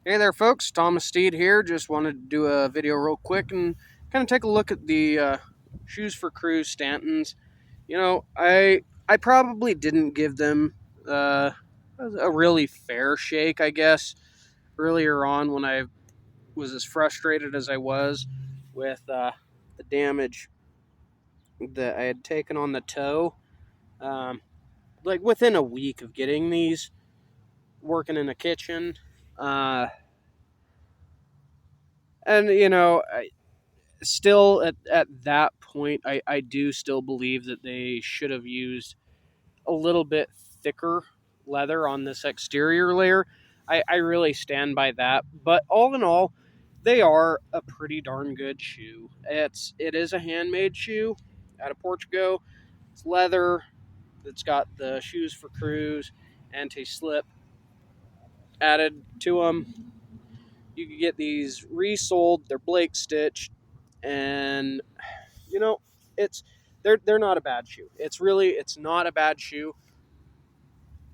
Hey there, folks. Thomas Steed here. Just wanted to do a video real quick and kind of take a look at the shoes for crews Stantons. I probably didn't give them uh, a really fair shake, I guess, earlier on when I was as frustrated as I was with the damage that I had taken on the toe. Um, like within a week of getting these, working in a kitchen. Uh, and, still at that point, I do still believe that they should have used a little bit thicker leather on this exterior layer. I really stand by that. But all in all, they are a pretty darn good shoe. It is a handmade shoe out of Portugal. It's leather. It's got the shoes for crews, anti-slip added to them. You can get these resold. They're Blake stitched, and you know, it's they're not a bad shoe. It's not a bad shoe.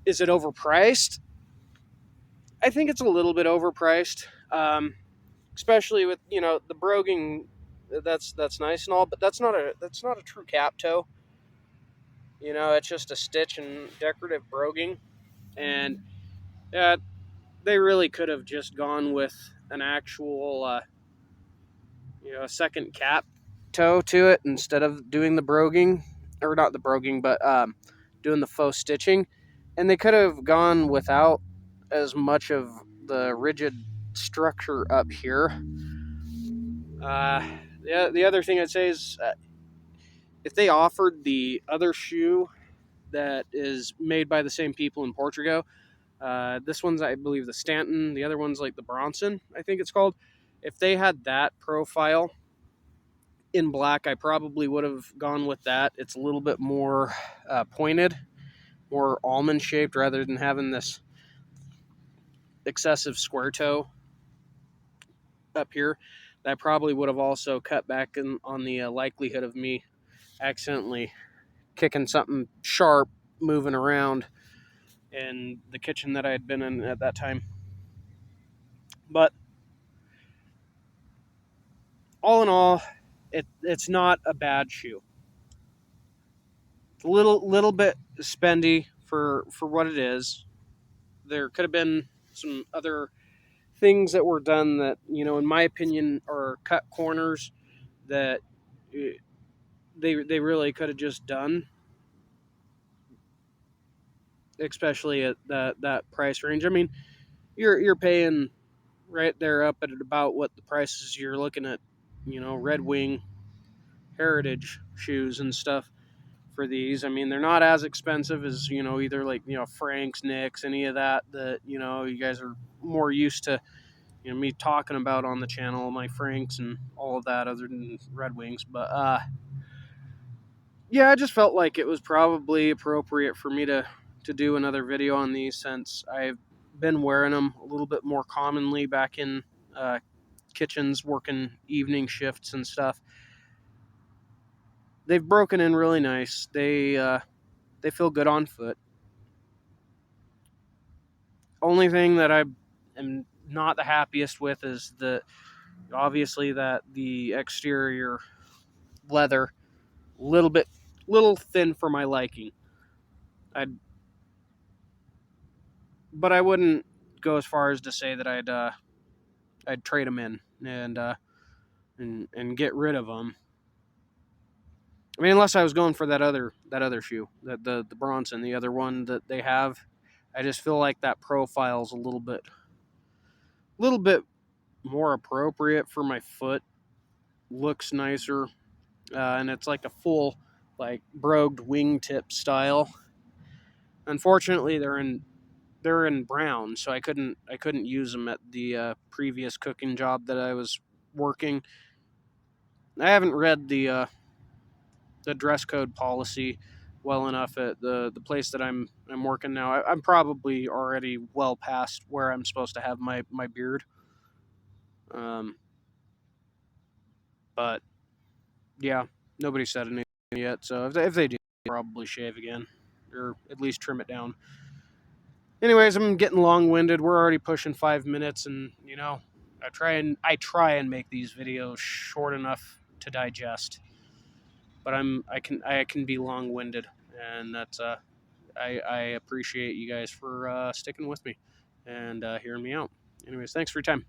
Is it overpriced? I think it's a little bit overpriced, especially with the broguing. That's nice and all, but that's not a true cap toe. It's just a stitch and decorative broguing, and uh, they really could have just gone with an actual second cap toe to it instead of doing the broguing, or not the broguing, but doing the faux stitching. And they could have gone without as much of the rigid structure up here. Uh, the other thing I'd say is if they offered the other shoe that is made by the same people in Portugal, this one's, I believe, the Stanton, the other one's like the Bronson, I think it's called. If they had that profile in black, I probably would have gone with that. It's a little bit more pointed, more almond shaped, rather than having this excessive square toe up here. That probably would have also cut back on the likelihood of me accidentally kicking something sharp moving around in the kitchen that I had been in at that time. But all in all, it's not a bad shoe. Little bit spendy for what it is. There could have been some other things that were done that, in my opinion, are cut corners that they really could have just done, especially at that price range. I mean, you're paying right there up at about what the prices you're looking at, Red Wing Heritage shoes and stuff for these. I mean, they're not as expensive as, either like, Frank's, Nick's, any of that you guys are more used to, me talking about on the channel, my Franks and all of that, other than Red Wings. But yeah, I just felt like it was probably appropriate for me to do another video on these, since I've been wearing them a little bit more commonly back in kitchens, working evening shifts and stuff. They've broken in really nice. They feel good on foot. Only thing that I am not the happiest with is obviously that the exterior leather, little thin for my liking. I'd but I wouldn't go as far as to say that I'd trade them in and get rid of them. I mean, unless I was going for that other shoe, the Bronson, the other one that they have. I just feel like that profile's a little bit more appropriate for my foot. Looks nicer, and it's like a full, like, brogued wingtip style. Unfortunately, they're in brown, so I couldn't use them at the previous cooking job that I was working. I haven't read the dress code policy well enough at the place that I'm working now. I'm probably already well past where I'm supposed to have my beard. Um, but yeah, nobody said anything yet. So if they do, I'll probably shave again, or at least trim it down. Anyways, I'm getting long-winded. We're already pushing 5 minutes, and I try and make these videos short enough to digest. But I can be long-winded, and that's I appreciate you guys for sticking with me and hearing me out. Anyways, thanks for your time.